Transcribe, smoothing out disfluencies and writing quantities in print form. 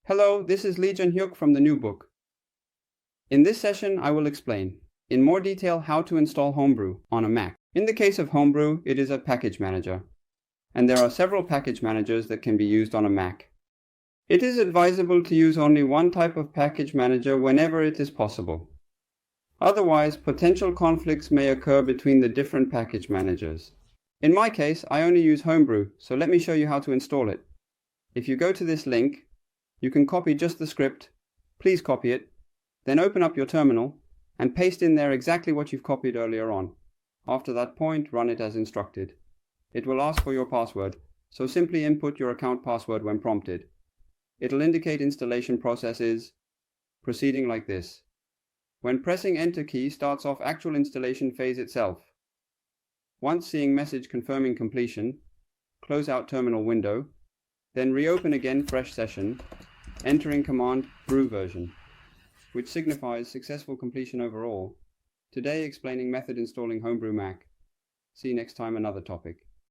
Hello, this is Lee Jun-hyuk from the new book. In this session, I will explain in more detail how to install Homebrew on a Mac. In the case of Homebrew, it is a package manager, and there are several package managers that can be used on a Mac. It is advisable to use only one type of package manager whenever it is possible. Otherwise, potential conflicts may occur between the different package managers. In my case, I only use Homebrew, so let me show you how to install it. If you go to this link, you can copy just the script. Please copy it, then open up your terminal and paste in there exactly what you've copied earlier on. After that point, run it as instructed. It will ask for your password, so simply input your account password when prompted. It'll indicate installation processes, proceeding like this. When pressing Enter key starts off actual installation phase itself. Once seeing message confirming completion, close out terminal window, then reopen again fresh session, entering command brew version, which signifies successful completion overall. Today explaining method installing Homebrew Mac. See next time another topic.